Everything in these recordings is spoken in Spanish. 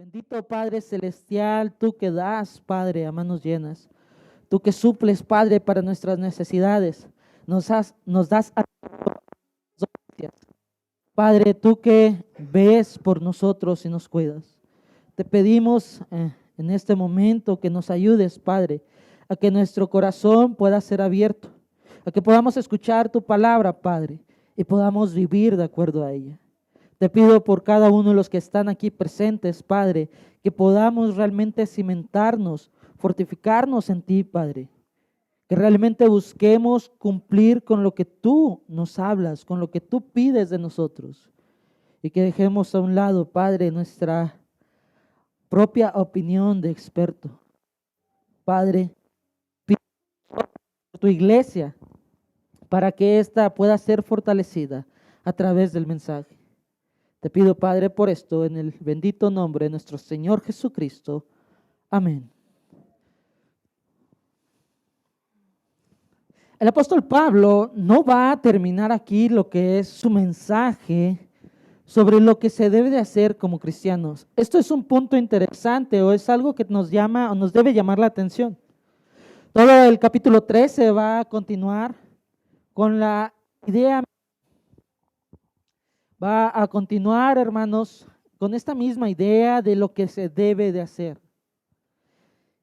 Bendito Padre Celestial, tú que das, Padre, a manos llenas, tú que suples, Padre, para nuestras necesidades, nos das a gracias. Padre, tú que ves por nosotros y nos cuidas. Te pedimos en este momento que nos ayudes, Padre, a que nuestro corazón pueda ser abierto, a que podamos escuchar tu palabra, Padre, y podamos vivir de acuerdo a ella. Te pido por cada uno de los que están aquí presentes, Padre, que podamos realmente cimentarnos, fortificarnos en ti, Padre. Que realmente busquemos cumplir con lo que tú nos hablas, con lo que tú pides de nosotros. Y que dejemos a un lado, Padre, nuestra propia opinión de experto. Padre, pido por tu iglesia para que ésta pueda ser fortalecida a través del mensaje. Te pido, Padre, por esto, en el bendito nombre de nuestro Señor Jesucristo. Amén. El apóstol Pablo no va a terminar aquí lo que es su mensaje sobre lo que se debe de hacer como cristianos. Esto es un punto interesante o es algo que nos llama o nos debe llamar la atención. Todo el capítulo 13 va a continuar con la idea. Va a continuar, hermanos, con esta misma idea de lo que se debe de hacer.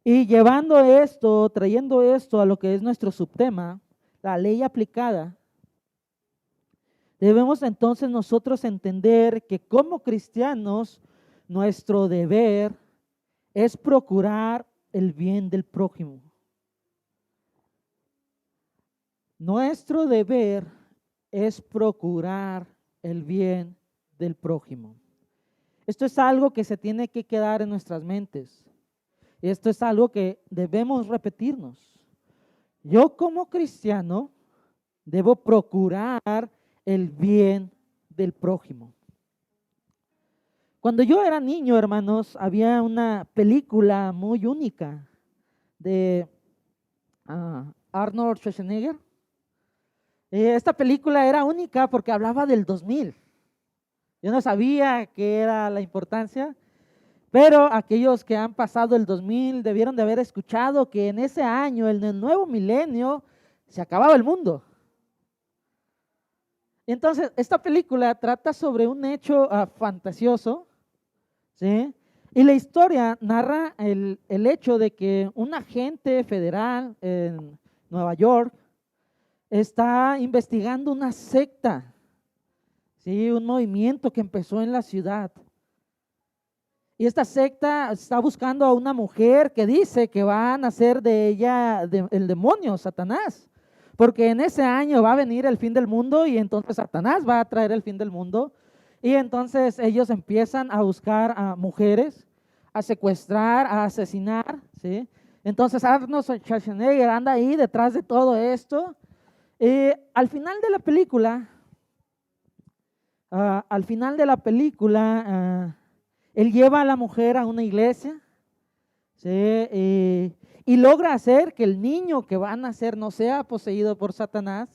Y llevando esto, trayendo esto a lo que es nuestro subtema, la ley aplicada, debemos entonces nosotros entender que como cristianos, nuestro deber es procurar el bien del prójimo. Nuestro deber es procurar el bien del prójimo. Esto es algo que se tiene que quedar en nuestras mentes. Esto es algo que debemos repetirnos. Yo como cristiano debo procurar el bien del prójimo. Cuando yo era niño, hermanos, había una película muy única de Arnold Schwarzenegger. Esta película era única porque hablaba del 2000. Yo no sabía qué era la importancia, pero aquellos que han pasado el 2000 debieron de haber escuchado que en ese año, en el nuevo milenio, se acababa el mundo. Entonces, esta película trata sobre un hecho fantasioso, ¿sí? Y la historia narra el hecho de que un agente federal en Nueva York está investigando una secta, ¿sí? Un movimiento que empezó en la ciudad. Y esta secta está buscando a una mujer que dice que va a nacer de ella el demonio, Satanás. Porque en ese año va a venir el fin del mundo y entonces Satanás va a traer el fin del mundo. Y entonces ellos empiezan a buscar a mujeres, a secuestrar, a asesinar, ¿sí? Entonces Arnold Schwarzenegger anda ahí detrás de todo esto. Al final de la película, él lleva a la mujer a una iglesia, ¿sí? Y logra hacer que el niño que va a nacer no sea poseído por Satanás.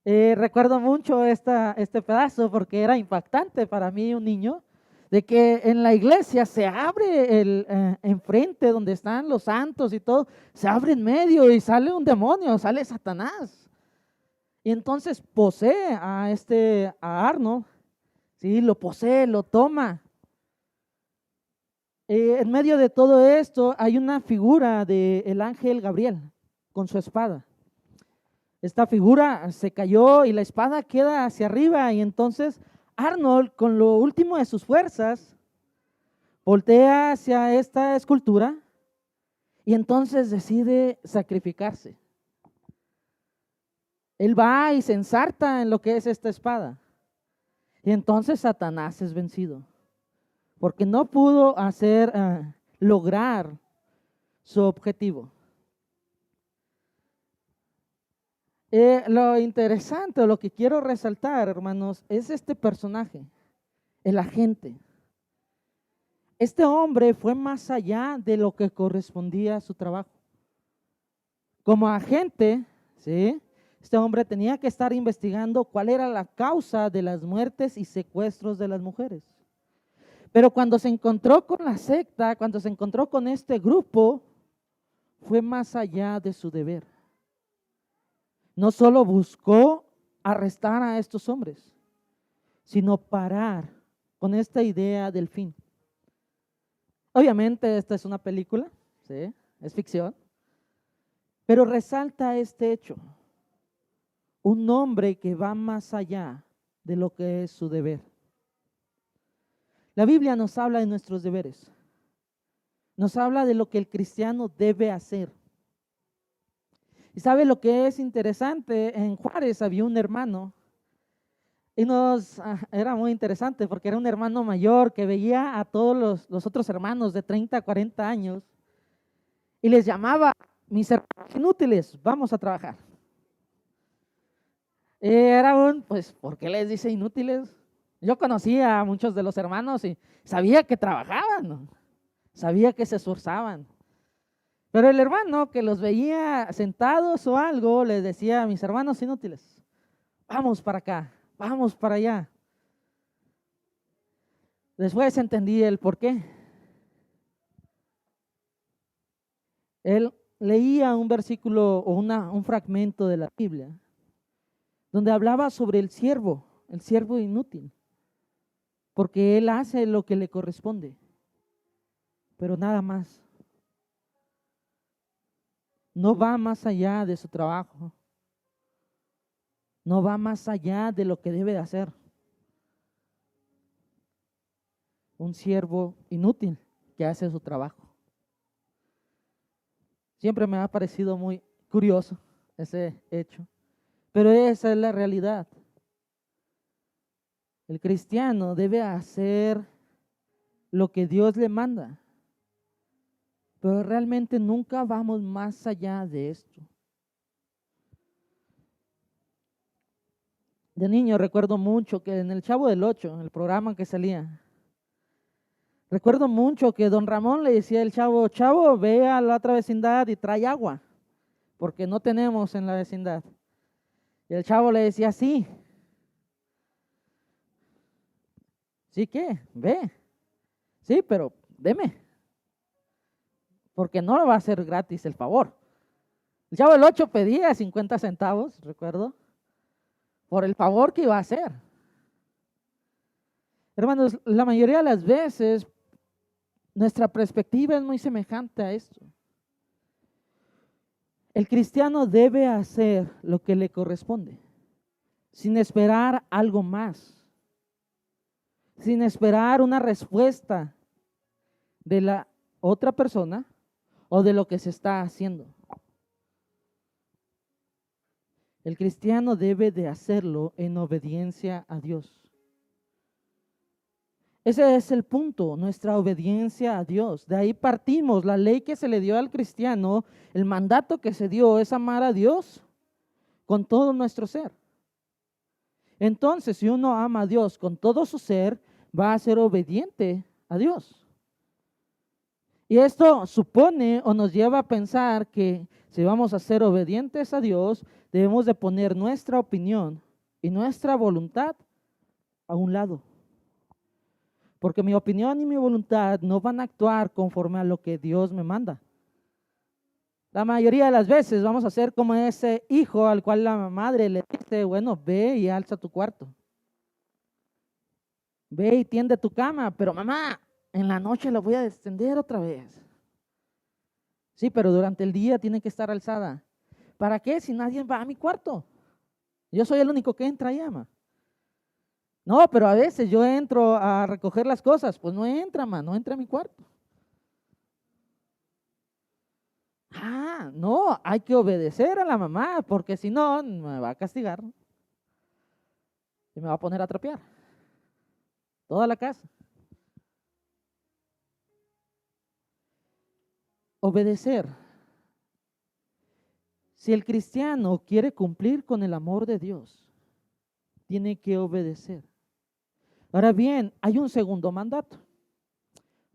Recuerdo mucho este pedazo porque era impactante para mí, un niño, de que en la iglesia se abre enfrente donde están los santos y todo, se abre en medio y sale un demonio, sale Satanás. Y entonces posee a Arnold, ¿sí? Lo posee, lo toma. En medio de todo esto hay una figura del ángel Gabriel con su espada. Esta figura se cayó y la espada queda hacia arriba y entonces Arnold, con lo último de sus fuerzas, voltea hacia esta escultura y entonces decide sacrificarse. Él va y se ensarta en lo que es esta espada. Y entonces Satanás es vencido, porque no pudo lograr su objetivo. Lo interesante, lo que quiero resaltar, hermanos, es este personaje, el agente. Este hombre fue más allá de lo que correspondía a su trabajo. Como agente, ¿sí? Este hombre tenía que estar investigando cuál era la causa de las muertes y secuestros de las mujeres. Pero cuando se encontró con la secta, cuando se encontró con este grupo, fue más allá de su deber. No solo buscó arrestar a estos hombres, sino parar con esta idea del fin. Obviamente esta es una película, ¿sí? Es ficción, pero resalta este hecho. Un hombre que va más allá de lo que es su deber. La Biblia nos habla de nuestros deberes. Nos habla de lo que el cristiano debe hacer. ¿Y sabe lo que es interesante? En Juárez había un hermano y era muy interesante porque era un hermano mayor que veía a todos los otros hermanos de 30, 40 años y les llamaba: mis hermanos inútiles, vamos a trabajar. Pues, ¿por qué les dice inútiles? Yo conocía a muchos de los hermanos y sabía que trabajaban, ¿no? Sabía que se esforzaban. Pero el hermano que los veía sentados o algo, les decía: mis hermanos inútiles, vamos para acá, vamos para allá. Después entendí el por qué. Él leía un versículo o un fragmento de la Biblia donde hablaba sobre el siervo inútil, porque él hace lo que le corresponde, pero nada más. No va más allá de su trabajo, no va más allá de lo que debe de hacer. Un siervo inútil que hace su trabajo. Siempre me ha parecido muy curioso ese hecho, pero esa es la realidad. El cristiano debe hacer lo que Dios le manda, pero realmente nunca vamos más allá de esto. De niño recuerdo mucho que en el Chavo del Ocho, en el programa que salía, recuerdo mucho que don Ramón le decía al chavo: chavo, ve a la otra vecindad y trae agua, porque no tenemos en la vecindad. Y el chavo le decía: sí. ¿Sí qué? Ve. Sí, pero deme, porque no le va a hacer gratis el favor. El Chavo del Ocho pedía 50 centavos, recuerdo, por el favor que iba a hacer. Hermanos, la mayoría de las veces nuestra perspectiva es muy semejante a esto. El cristiano debe hacer lo que le corresponde, sin esperar algo más, sin esperar una respuesta de la otra persona o de lo que se está haciendo. El cristiano debe de hacerlo en obediencia a Dios. Ese es el punto, nuestra obediencia a Dios. De ahí partimos. La ley que se le dio al cristiano, el mandato que se dio es amar a Dios con todo nuestro ser. Entonces, si uno ama a Dios con todo su ser, va a ser obediente a Dios. Y esto supone o nos lleva a pensar que si vamos a ser obedientes a Dios, debemos de poner nuestra opinión y nuestra voluntad a un lado. Porque mi opinión y mi voluntad no van a actuar conforme a lo que Dios me manda. La mayoría de las veces vamos a ser como ese hijo al cual la madre le dice: bueno, ve y alza tu cuarto. Ve y tiende tu cama, pero mamá, en la noche la voy a extender otra vez. Sí, pero durante el día tiene que estar alzada. ¿Para qué? Si nadie va a mi cuarto. Yo soy el único que entra y ama. No, pero a veces yo entro a recoger las cosas. Pues no entra, no entra a mi cuarto. No, hay que obedecer a la mamá, porque si no, me va a castigar y me va a poner a trapear toda la casa. Obedecer. Si el cristiano quiere cumplir con el amor de Dios, tiene que obedecer. Ahora bien, hay un segundo mandato: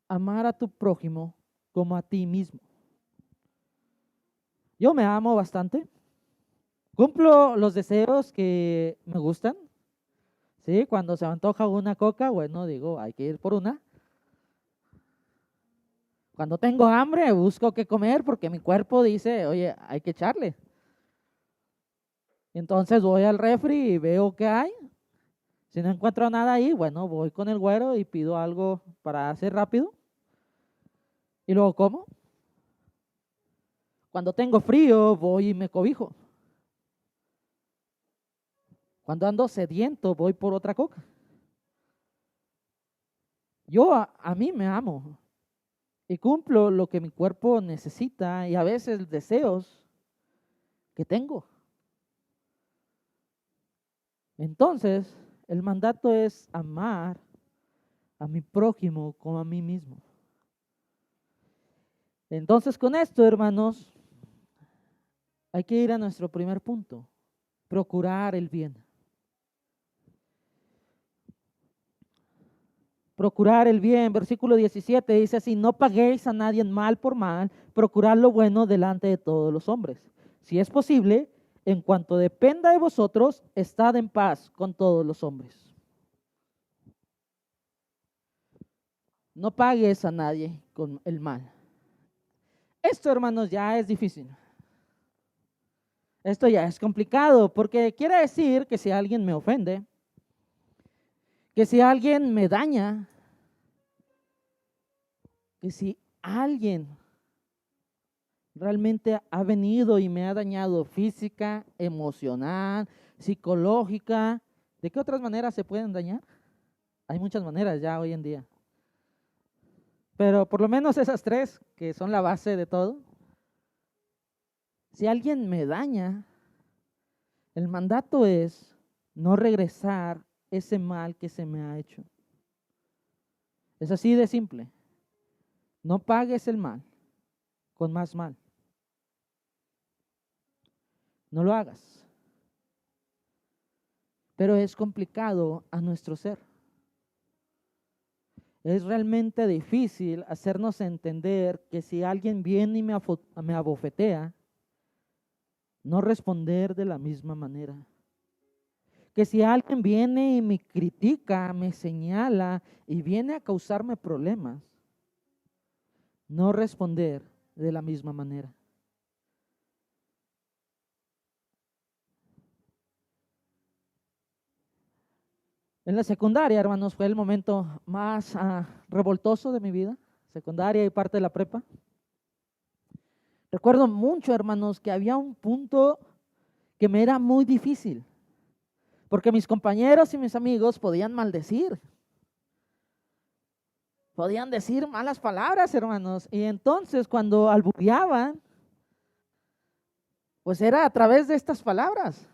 amar a tu prójimo como a ti mismo. Yo me amo bastante, cumplo los deseos que me gustan. ¿Sí? Cuando se me antoja una coca, bueno, digo, hay que ir por una. Cuando tengo hambre, busco qué comer porque mi cuerpo dice, oye, hay que echarle. Entonces voy al refri y veo qué hay. Si no encuentro nada ahí, bueno, voy con el güero y pido algo para hacer rápido. Y luego como. Cuando tengo frío, voy y me cobijo. Cuando ando sediento, voy por otra coca. Yo a mí me amo y cumplo lo que mi cuerpo necesita y a veces deseos que tengo. Entonces, el mandato es amar a mi prójimo como a mí mismo. Entonces, con esto, hermanos, hay que ir a nuestro primer punto, procurar el bien. Procurar el bien, versículo 17 dice así, no paguéis a nadie mal por mal, procurad lo bueno delante de todos los hombres. Si es posible, en cuanto dependa de vosotros, estad en paz con todos los hombres. No pagues a nadie con el mal. Esto, hermanos, ya es difícil. Esto ya es complicado porque quiere decir que si alguien me ofende, que si alguien me daña, que si alguien realmente ha venido y me ha dañado física, emocional, psicológica, ¿de qué otras maneras se pueden dañar? Hay muchas maneras ya hoy en día. Pero por lo menos esas tres, que son la base de todo. Si alguien me daña, el mandato es no regresar ese mal que se me ha hecho. Es así de simple. No pagues el mal con más mal. No lo hagas. Pero es complicado a nuestro ser. Es realmente difícil hacernos entender que si alguien viene y me abofetea, no responder de la misma manera. Que si alguien viene y me critica, me señala y viene a causarme problemas, no responder de la misma manera. En la secundaria, hermanos, fue el momento más revoltoso de mi vida, secundaria y parte de la prepa. Recuerdo mucho, hermanos, que había un punto que me era muy difícil, porque mis compañeros y mis amigos podían maldecir, podían decir malas palabras, hermanos, y entonces cuando albureaban, pues era a través de estas palabras.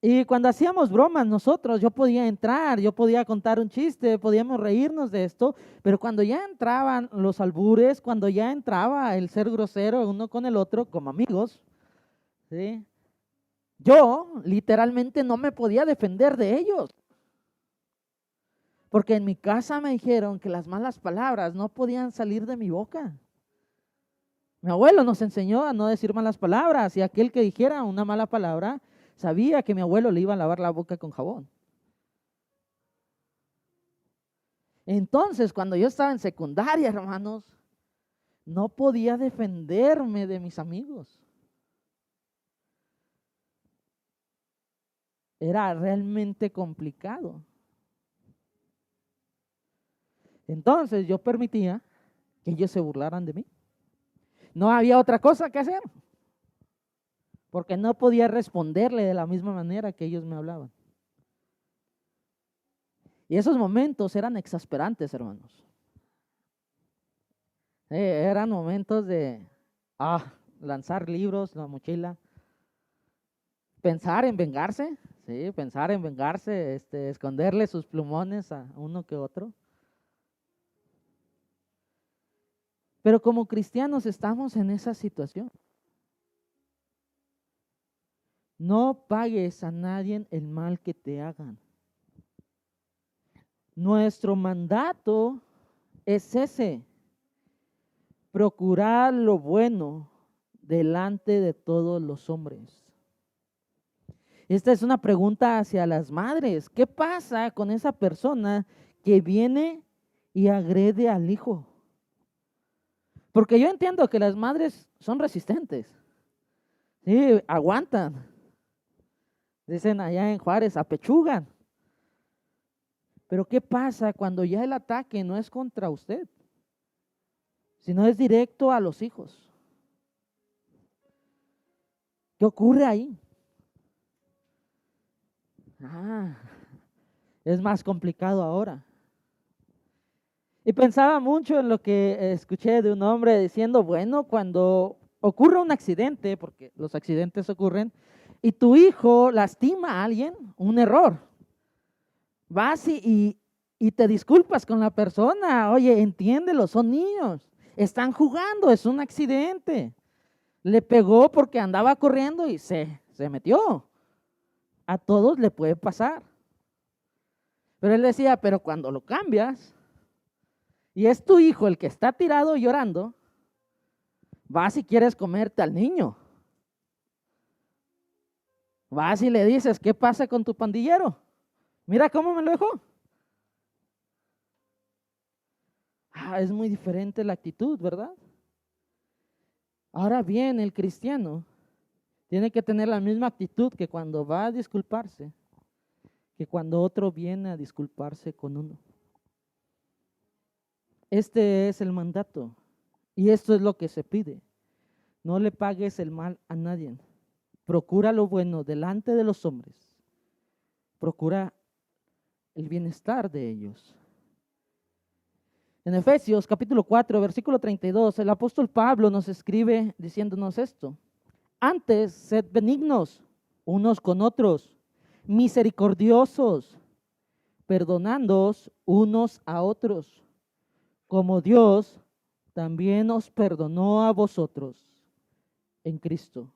Y cuando hacíamos bromas nosotros, yo podía entrar, yo podía contar un chiste, podíamos reírnos de esto, pero cuando ya entraban los albures, cuando ya entraba el ser grosero uno con el otro como amigos, ¿sí? Yo literalmente no me podía defender de ellos, porque en mi casa me dijeron que las malas palabras no podían salir de mi boca. Mi abuelo nos enseñó a no decir malas palabras y aquel que dijera una mala palabra sabía que mi abuelo le iba a lavar la boca con jabón. Entonces, cuando yo estaba en secundaria, hermanos, no podía defenderme de mis amigos. Era realmente complicado. Entonces, yo permitía que ellos se burlaran de mí. No había otra cosa que hacer, porque no podía responderle de la misma manera que ellos me hablaban. Y esos momentos eran exasperantes, hermanos. Eran momentos de lanzar libros, la mochila, pensar en vengarse, sí, pensar en vengarse, esconderle sus plumones a uno que otro. Pero como cristianos estamos en esa situación. No pagues a nadie el mal que te hagan. Nuestro mandato es ese: procurar lo bueno delante de todos los hombres. Esta es una pregunta hacia las madres. ¿Qué pasa con esa persona que viene y agrede al hijo? Porque yo entiendo que las madres son resistentes. Sí, aguantan. Dicen allá en Juárez, apechugan. Pero ¿qué pasa cuando ya el ataque no es contra usted, sino es directo a los hijos? ¿Qué ocurre ahí? Ah, es más complicado ahora. Y pensaba mucho en lo que escuché de un hombre diciendo, bueno, cuando ocurre un accidente, porque los accidentes ocurren, y tu hijo lastima a alguien, un error, vas y te disculpas con la persona, oye, entiéndelo, son niños, están jugando, es un accidente. Le pegó porque andaba corriendo y se metió. A todos le puede pasar. Pero él decía, pero cuando lo cambias y es tu hijo el que está tirado llorando, vas y quieres comerte al niño. Vas y le dices, ¿qué pasa con tu pandillero? Mira cómo me lo dejó. Es muy diferente la actitud, ¿verdad? Ahora bien, el cristiano tiene que tener la misma actitud que cuando va a disculparse, que cuando otro viene a disculparse con uno. Este es el mandato y esto es lo que se pide. No le pagues el mal a nadie. Procura lo bueno delante de los hombres. Procura el bienestar de ellos. En Efesios capítulo 4, versículo 32, el apóstol Pablo nos escribe diciéndonos esto. Antes, sed benignos unos con otros, misericordiosos, perdonándoos unos a otros, como Dios también os perdonó a vosotros en Cristo.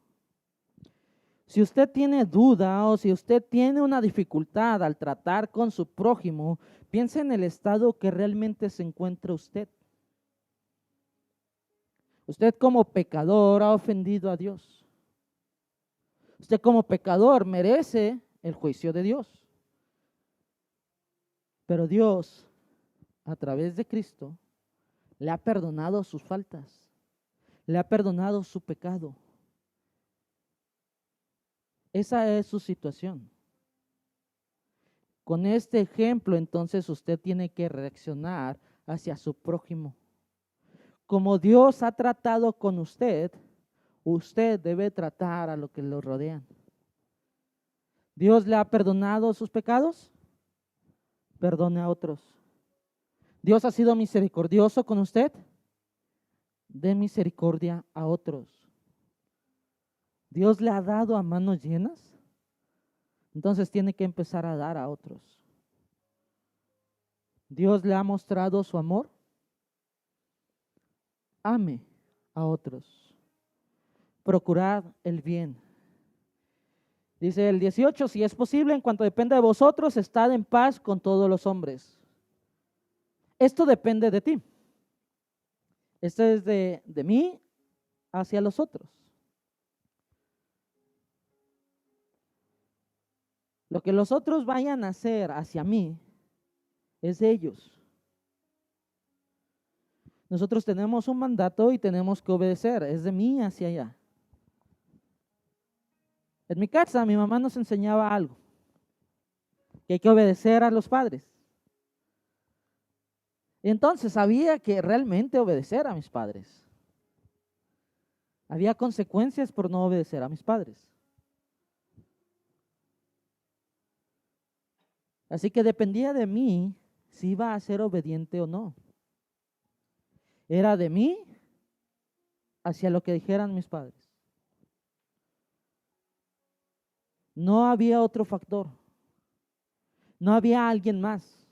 Si usted tiene duda o si usted tiene una dificultad al tratar con su prójimo, piense en el estado que realmente se encuentra usted. Usted como pecador ha ofendido a Dios. Usted como pecador merece el juicio de Dios. Pero Dios, a través de Cristo, le ha perdonado sus faltas, le ha perdonado su pecado. Esa es su situación. Con este ejemplo, entonces usted tiene que reaccionar hacia su prójimo. Como Dios ha tratado con usted, usted debe tratar a lo que lo rodean. ¿Dios le ha perdonado sus pecados? Perdone a otros. ¿Dios ha sido misericordioso con usted? Dé misericordia a otros. ¿Dios le ha dado a manos llenas? Entonces tiene que empezar a dar a otros. ¿Dios le ha mostrado su amor? Ame a otros. Procurad el bien. Dice el 18, si es posible, en cuanto dependa de vosotros, estad en paz con todos los hombres. Esto depende de ti. Esto es de mí hacia los otros. Lo que los otros vayan a hacer hacia mí es de ellos. Nosotros tenemos un mandato y tenemos que obedecer, es de mí hacia allá. En mi casa mi mamá nos enseñaba algo, que hay que obedecer a los padres. Y entonces había que realmente obedecer a mis padres. Había consecuencias por no obedecer a mis padres. Así que dependía de mí si iba a ser obediente o no. Era de mí hacia lo que dijeran mis padres. No había otro factor. No había alguien más.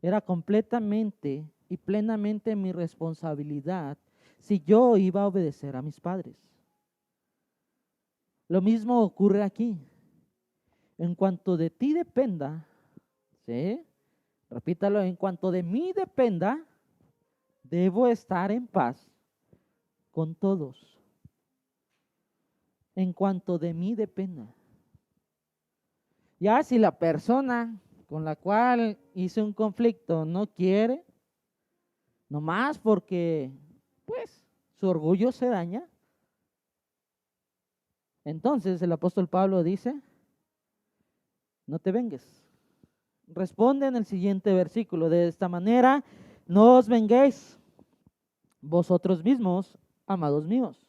Era completamente y plenamente mi responsabilidad si yo iba a obedecer a mis padres. Lo mismo ocurre aquí. En cuanto de ti dependa, ¿sí? Repítalo, en cuanto de mí dependa, debo estar en paz con todos. En cuanto de mí dependa. Ya si la persona con la cual hice un conflicto no quiere, No más porque, pues, su orgullo se daña. Entonces el apóstol Pablo dice, no te vengues. Responde en el siguiente versículo, de esta manera, no os venguéis vosotros mismos, amados míos,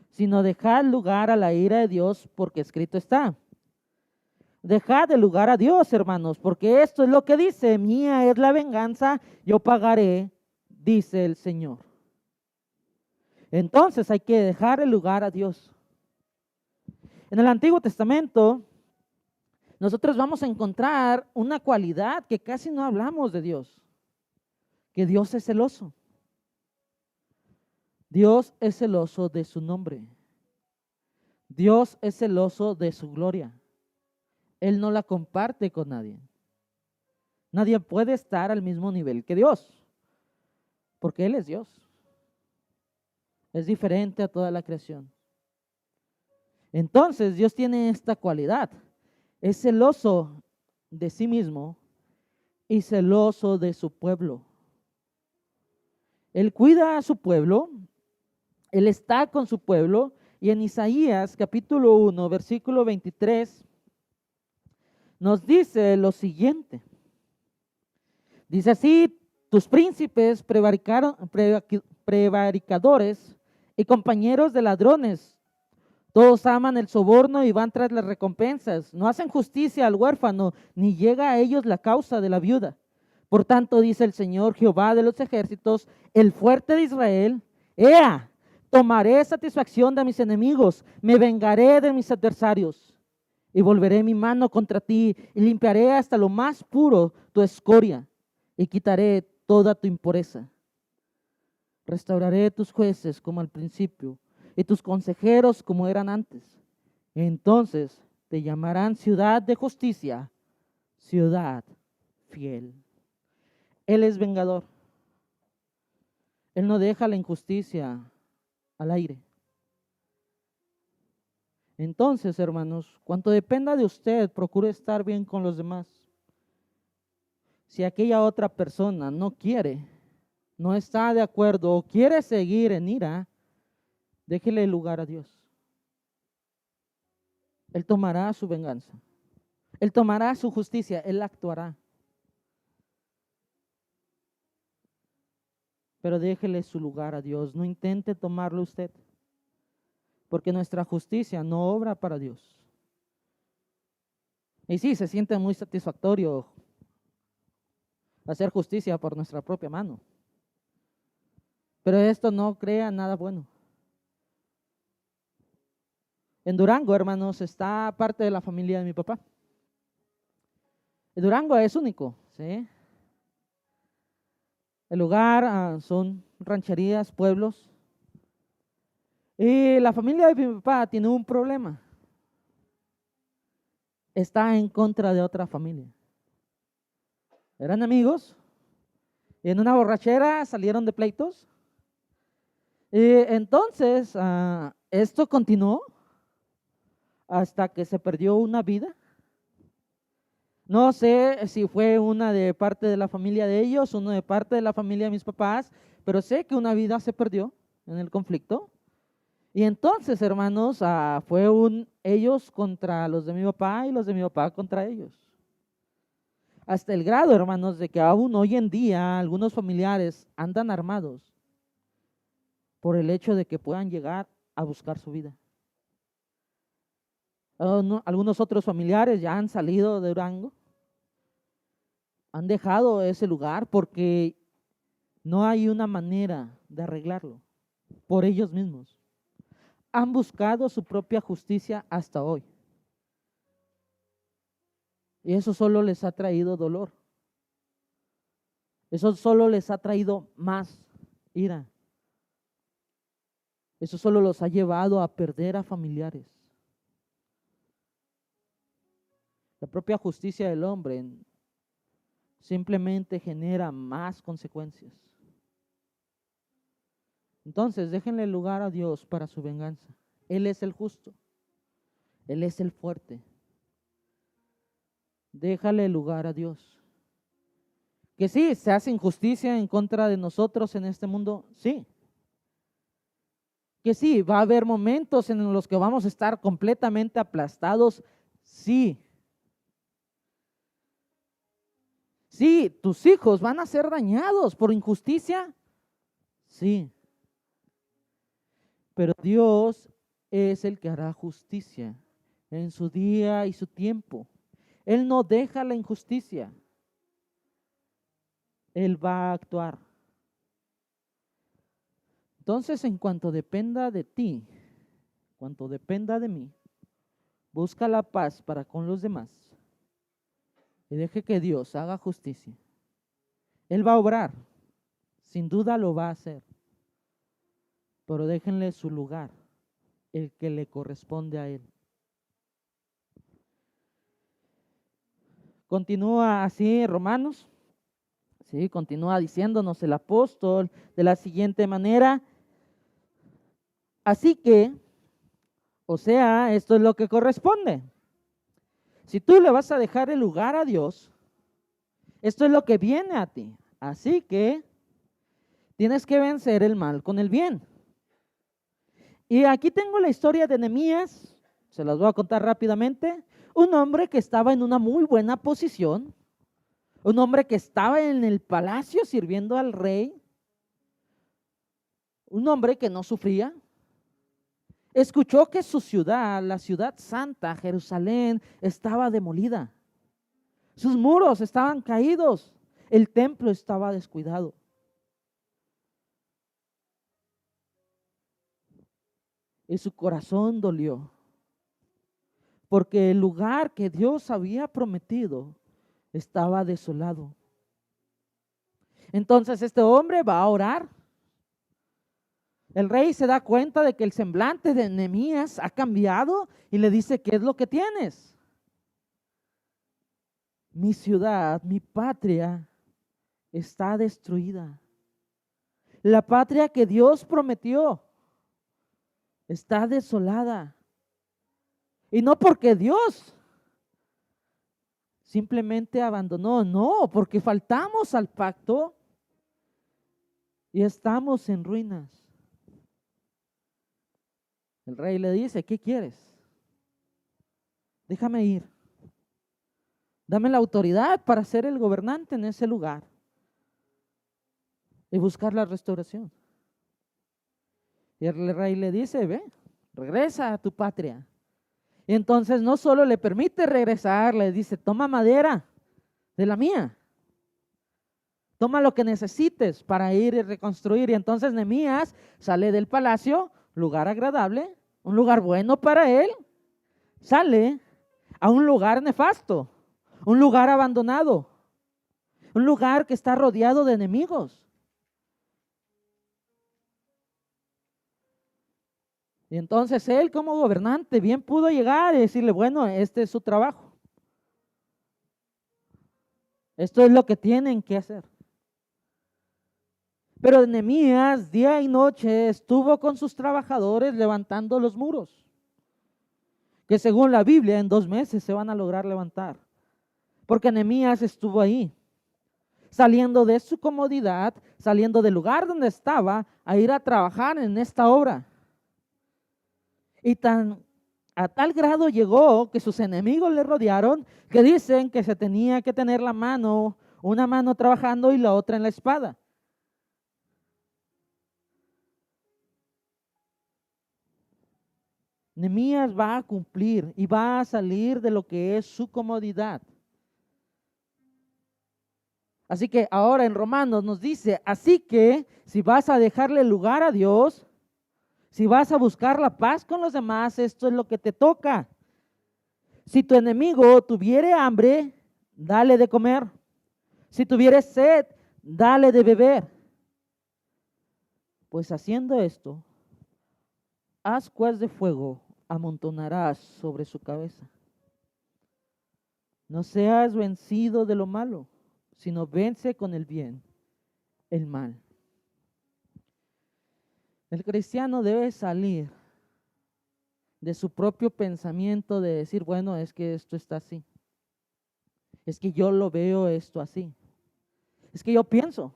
sino dejad lugar a la ira de Dios, porque escrito está. Dejad el lugar a Dios, hermanos, porque esto es lo que dice, mía es la venganza, yo pagaré, dice el Señor. Entonces hay que dejar el lugar a Dios. En el Antiguo Testamento, nosotros vamos a encontrar una cualidad que casi no hablamos de Dios, que Dios es celoso. Dios es celoso de su nombre. Dios es celoso de su gloria. Él no la comparte con nadie. Nadie puede estar al mismo nivel que Dios, porque Él es Dios. Es diferente a toda la creación. Entonces Dios tiene esta cualidad. Es celoso de sí mismo y celoso de su pueblo. Él cuida a su pueblo, Él está con su pueblo, y en Isaías capítulo 1, versículo 23, nos dice lo siguiente. Dice así, tus príncipes prevaricadores y compañeros de ladrones, todos aman el soborno y van tras las recompensas. No hacen justicia al huérfano, ni llega a ellos la causa de la viuda. Por tanto, dice el Señor Jehová de los ejércitos, el fuerte de Israel, ¡Ea! Tomaré satisfacción de mis enemigos, me vengaré de mis adversarios, y volveré mi mano contra ti, y limpiaré hasta lo más puro tu escoria, y quitaré toda tu impureza. Restauraré tus jueces como al principio, y tus consejeros como eran antes. Entonces te llamarán ciudad de justicia, ciudad fiel. Él es vengador. Él no deja la injusticia al aire. Entonces, hermanos, cuanto dependa de usted, procure estar bien con los demás. Si aquella otra persona no quiere, no está de acuerdo o quiere seguir en ira, déjele lugar a Dios. Él tomará su venganza. Él tomará su justicia. Él actuará. Pero déjele su lugar a Dios. No intente tomarlo usted. Porque nuestra justicia no obra para Dios. Y sí, se siente muy satisfactorio hacer justicia por nuestra propia mano. Pero esto no crea nada bueno. En Durango, hermanos, está parte de la familia de mi papá. Durango es único, ¿sí? El lugar son rancherías, pueblos. Y la familia de mi papá tiene un problema. Está en contra de otra familia. Eran amigos y en una borrachera salieron de pleitos. Y entonces esto continuó hasta que se perdió una vida. No sé si fue una de parte de la familia de ellos, uno de parte de la familia de mis papás, pero sé que una vida se perdió en el conflicto. Y entonces, hermanos, fue ellos contra los de mi papá y los de mi papá contra ellos. Hasta el grado, hermanos, de que aún hoy en día algunos familiares andan armados por el hecho de que puedan llegar a buscar su vida. Algunos otros familiares ya han salido de Durango, han dejado ese lugar porque no hay una manera de arreglarlo por ellos mismos. Han buscado su propia justicia hasta hoy. Y eso solo les ha traído dolor. Eso solo les ha traído más ira. Eso solo los ha llevado a perder a familiares. La propia justicia del hombre simplemente genera más consecuencias. Entonces, déjenle lugar a Dios para su venganza. Él es el justo. Él es el fuerte. Déjale lugar a Dios. Que sí, se hace injusticia en contra de nosotros en este mundo, sí. Que sí, va a haber momentos en los que vamos a estar completamente aplastados, sí. Sí, tus hijos van a ser dañados por injusticia, sí. Pero Dios es el que hará justicia en su día y su tiempo. Él no deja la injusticia. Él va a actuar. Entonces, en cuanto dependa de ti, cuanto dependa de mí, busca la paz para con los demás y deje que Dios haga justicia. Él va a obrar, sin duda lo va a hacer, pero déjenle su lugar, el que le corresponde a Él. Continúa así Romanos, sí, continúa diciéndonos el apóstol de la siguiente manera. Así que, o sea, esto es lo que corresponde. Si tú le vas a dejar el lugar a Dios, esto es lo que viene a ti. Así que tienes que vencer el mal con el bien. Y aquí tengo la historia de Nehemías, se las voy a contar rápidamente. Un hombre que estaba en una muy buena posición, un hombre que estaba en el palacio sirviendo al rey, un hombre que no sufría. Escuchó que su ciudad, la ciudad santa, Jerusalén, estaba demolida. Sus muros estaban caídos, el templo estaba descuidado. Y su corazón dolió, porque el lugar que Dios había prometido estaba desolado. Entonces este hombre va a orar. El rey se da cuenta de que el semblante de Nehemías ha cambiado y le dice, ¿qué es lo que tienes? Mi ciudad, mi patria está destruida. La patria que Dios prometió está desolada. Y no porque Dios simplemente abandonó, no, porque faltamos al pacto y estamos en ruinas. El rey le dice, ¿qué quieres? Déjame ir. Dame la autoridad para ser el gobernante en ese lugar y buscar la restauración. Y el rey le dice, ve, regresa a tu patria. Y entonces no solo le permite regresar, le dice, toma madera de la mía. Toma lo que necesites para ir y reconstruir. Y entonces Nehemías sale del palacio, lugar agradable, un lugar bueno para él, sale a un lugar nefasto, un lugar abandonado, un lugar que está rodeado de enemigos. Y entonces él como gobernante bien pudo llegar y decirle, bueno, este es su trabajo. Esto es lo que tienen que hacer. Pero Nehemías día y noche estuvo con sus trabajadores levantando los muros, que según la Biblia en 2 meses se van a lograr levantar. Porque Nehemías estuvo ahí, saliendo de su comodidad, saliendo del lugar donde estaba a ir a trabajar en esta obra. Y a tal grado llegó que sus enemigos le rodearon, que dicen que se tenía que tener una mano trabajando y la otra en la espada. Nehemías va a cumplir y va a salir de lo que es su comodidad. Así que ahora en Romanos nos dice, así que si vas a dejarle lugar a Dios, si vas a buscar la paz con los demás, esto es lo que te toca. Si tu enemigo tuviere hambre, dale de comer. Si tuviere sed, dale de beber. Pues haciendo esto, ascuas de fuego amontonarás sobre su cabeza. No seas vencido de lo malo, sino vence con el bien el mal. El cristiano debe salir de su propio pensamiento de decir, bueno, es que esto está así. Es que yo lo veo esto así. Es que yo pienso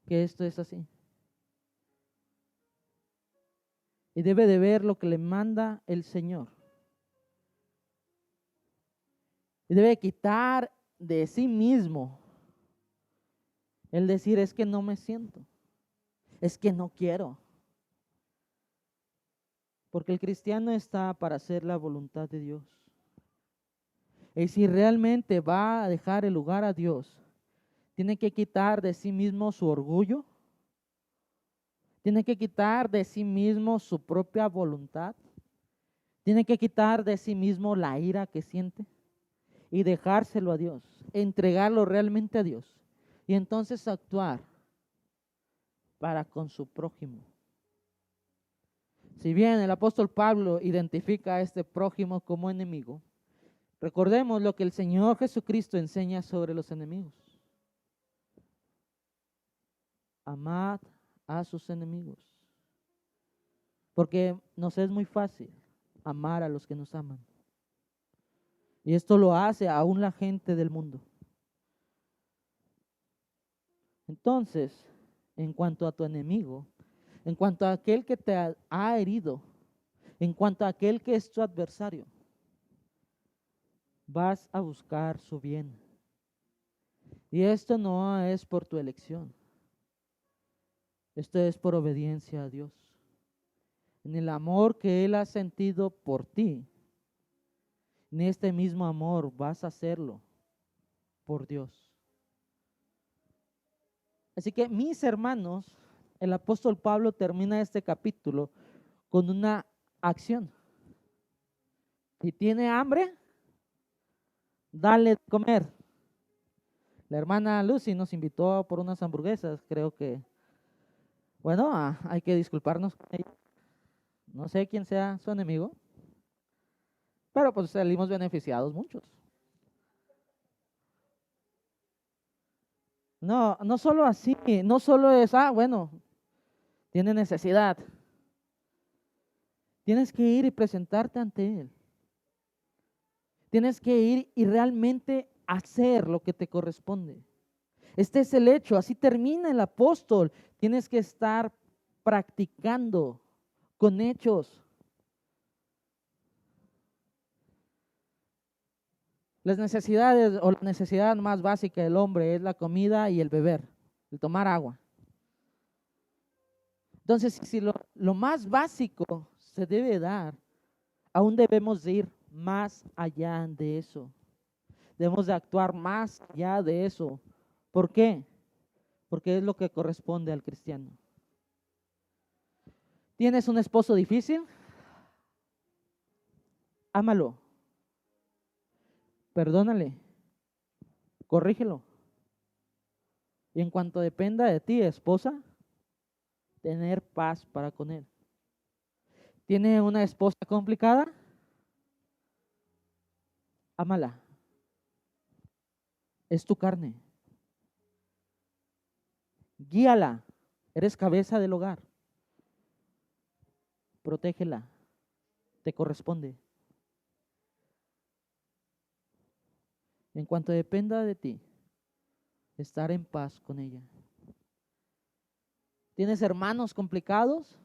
que esto es así. Y debe de ver lo que le manda el Señor. Y debe quitar de sí mismo el decir, es que no me siento, es que no quiero. Porque el cristiano está para hacer la voluntad de Dios. Y si realmente va a dejar el lugar a Dios, tiene que quitar de sí mismo su orgullo, tiene que quitar de sí mismo su propia voluntad, tiene que quitar de sí mismo la ira que siente y dejárselo a Dios, entregarlo realmente a Dios y entonces actuar para con su prójimo. Si bien el apóstol Pablo identifica a este prójimo como enemigo, recordemos lo que el Señor Jesucristo enseña sobre los enemigos. Amad a sus enemigos. Porque nos es muy fácil amar a los que nos aman. Y esto lo hace aún la gente del mundo. Entonces, en cuanto a tu enemigo, en cuanto a aquel que te ha herido, en cuanto a aquel que es tu adversario, vas a buscar su bien. Y esto no es por tu elección. Esto es por obediencia a Dios. En el amor que Él ha sentido por ti, en este mismo amor vas a hacerlo por Dios. Así que mis hermanos, el apóstol Pablo termina este capítulo con una acción. Si tiene hambre, dale de comer. La hermana Lucy nos invitó por unas hamburguesas, creo que, bueno, hay que disculparnos con ella. No sé quién sea su enemigo, pero pues salimos beneficiados muchos. No, no solo así, no solo es, bueno, tiene necesidad. Tienes que ir y presentarte ante Él. Tienes que ir y realmente hacer lo que te corresponde. Este es el hecho, así termina el apóstol. Tienes que estar practicando con hechos. Las necesidades o la necesidad más básica del hombre es la comida y el beber, el tomar agua. Entonces, si lo más básico se debe dar, aún debemos de ir más allá de eso. Debemos de actuar más allá de eso. ¿Por qué? Porque es lo que corresponde al cristiano. ¿Tienes un esposo difícil? Ámalo. Perdónale. Corrígelo. Y en cuanto dependa de ti, esposa, tener paz para con él. ¿Tiene una esposa complicada? Ámala. Es tu carne. Guíala. Eres cabeza del hogar. Protégela. Te corresponde. En cuanto dependa de ti, estar en paz con ella. ¿Tienes hermanos complicados?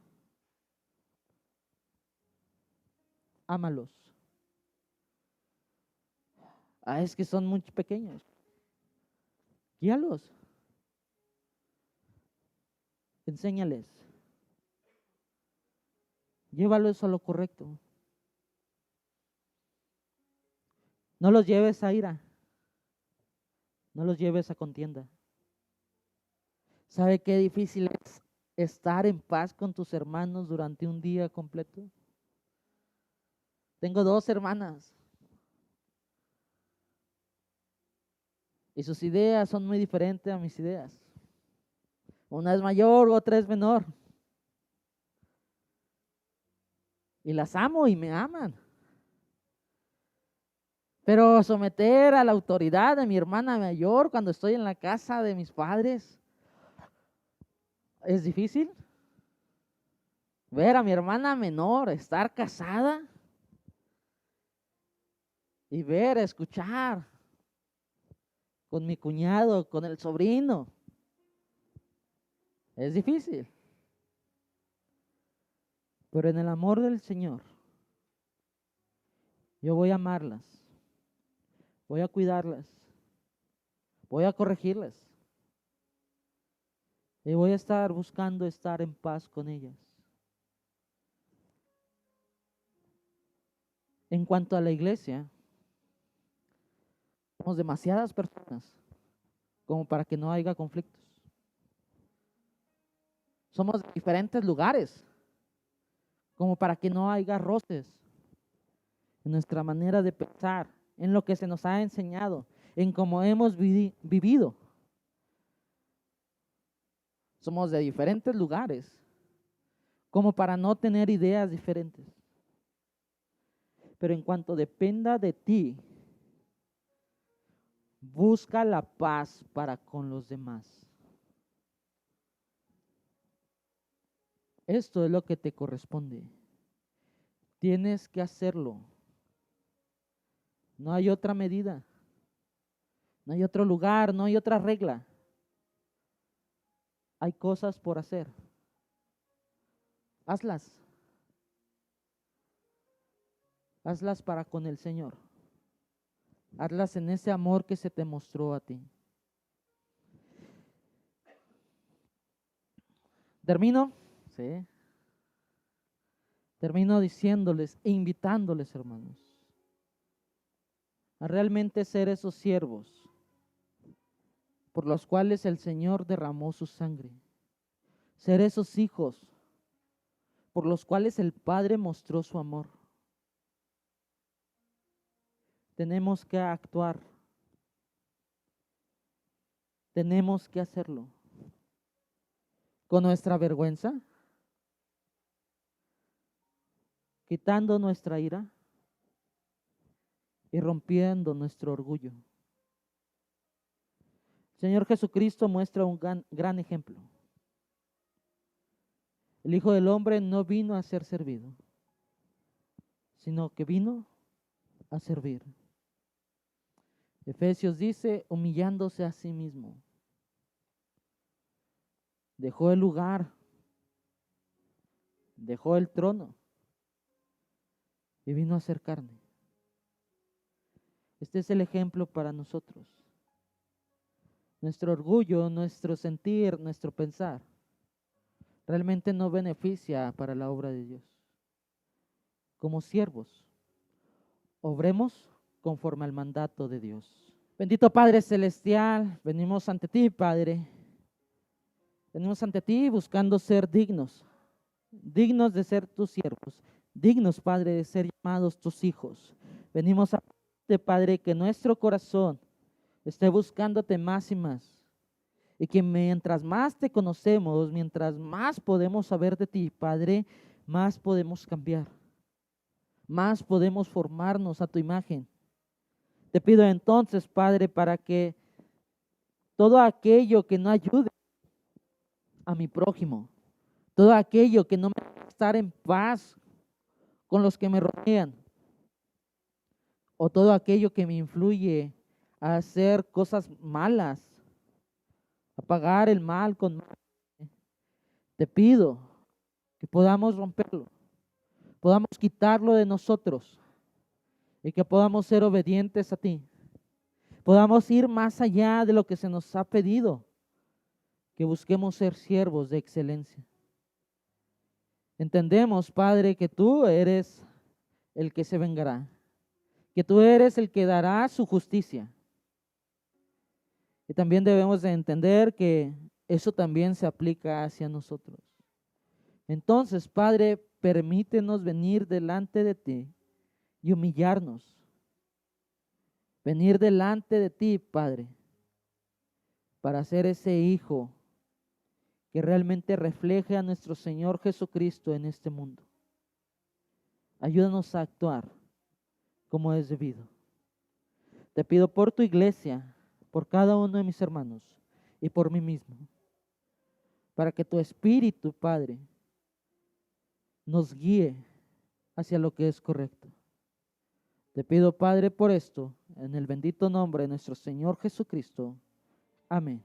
Ámalos. Es que son muy pequeños. Guíalos. Enséñales. Llévalos a lo correcto. No los lleves a ira. No los lleves a contienda. ¿Sabe qué difícil es estar en paz con tus hermanos durante un día completo? Tengo 2 hermanas y sus ideas son muy diferentes a mis ideas. Una es mayor, otra es menor. Y las amo y me aman. Pero someter a la autoridad de mi hermana mayor cuando estoy en la casa de mis padres es difícil. Ver a mi hermana menor estar casada y ver, escuchar con mi cuñado, con el sobrino. Es difícil. Pero en el amor del Señor, yo voy a amarlas, voy a cuidarlas, voy a corregirlas y voy a estar buscando estar en paz con ellas. En cuanto a la iglesia, somos demasiadas personas como para que no haya conflictos. Somos de diferentes lugares como para que no haya roces en nuestra manera de pensar, en lo que se nos ha enseñado, en cómo hemos vivido. Somos de diferentes lugares como para no tener ideas diferentes. Pero en cuanto dependa de ti, busca la paz para con los demás. Esto es lo que te corresponde. Tienes que hacerlo. No hay otra medida. No hay otro lugar, no hay otra regla. Hay cosas por hacer. Hazlas. Hazlas para con el Señor. Hazlas en ese amor que se te mostró a ti. Termino. Sí. Termino diciéndoles e invitándoles, hermanos, a realmente ser esos siervos por los cuales el Señor derramó su sangre. Ser esos hijos por los cuales el Padre mostró su amor. Tenemos que actuar. Tenemos que hacerlo. Con nuestra vergüenza, quitando nuestra ira y rompiendo nuestro orgullo. El Señor Jesucristo muestra un gran ejemplo. El Hijo del Hombre no vino a ser servido, sino que vino a servir. Efesios dice, humillándose a sí mismo. Dejó el lugar, dejó el trono y vino a ser carne. Este es el ejemplo para nosotros. Nuestro orgullo, nuestro sentir, nuestro pensar, realmente no beneficia para la obra de Dios. Como siervos, obremos conforme al mandato de Dios. Bendito Padre Celestial, venimos ante ti, Padre. Venimos ante ti buscando ser dignos, dignos de ser tus siervos, dignos, Padre, de ser llamados tus hijos. Venimos a ti, Padre, que nuestro corazón esté buscándote más y más. Y que mientras más te conocemos, mientras más podemos saber de ti, Padre, más podemos cambiar, más podemos formarnos a tu imagen. Te pido entonces, Padre, para que todo aquello que no ayude a mi prójimo, todo aquello que no me haga estar en paz con los que me rodean, o todo aquello que me influye a hacer cosas malas, a pagar el mal con mal, te pido que podamos romperlo, podamos quitarlo de nosotros y que podamos ser obedientes a ti. Podamos ir más allá de lo que se nos ha pedido, que busquemos ser siervos de excelencia. Entendemos, Padre, que tú eres el que se vengará, que tú eres el que dará su justicia. Y también debemos de entender que eso también se aplica hacia nosotros. Entonces, Padre, permítenos venir delante de ti y humillarnos. Venir delante de ti, Padre, para ser ese hijo que realmente refleje a nuestro Señor Jesucristo en este mundo. Ayúdanos a actuar como es debido. Te pido por tu iglesia, por cada uno de mis hermanos y por mí mismo, para que tu Espíritu, Padre, nos guíe hacia lo que es correcto. Te pido, Padre, por esto, en el bendito nombre de nuestro Señor Jesucristo. Amén.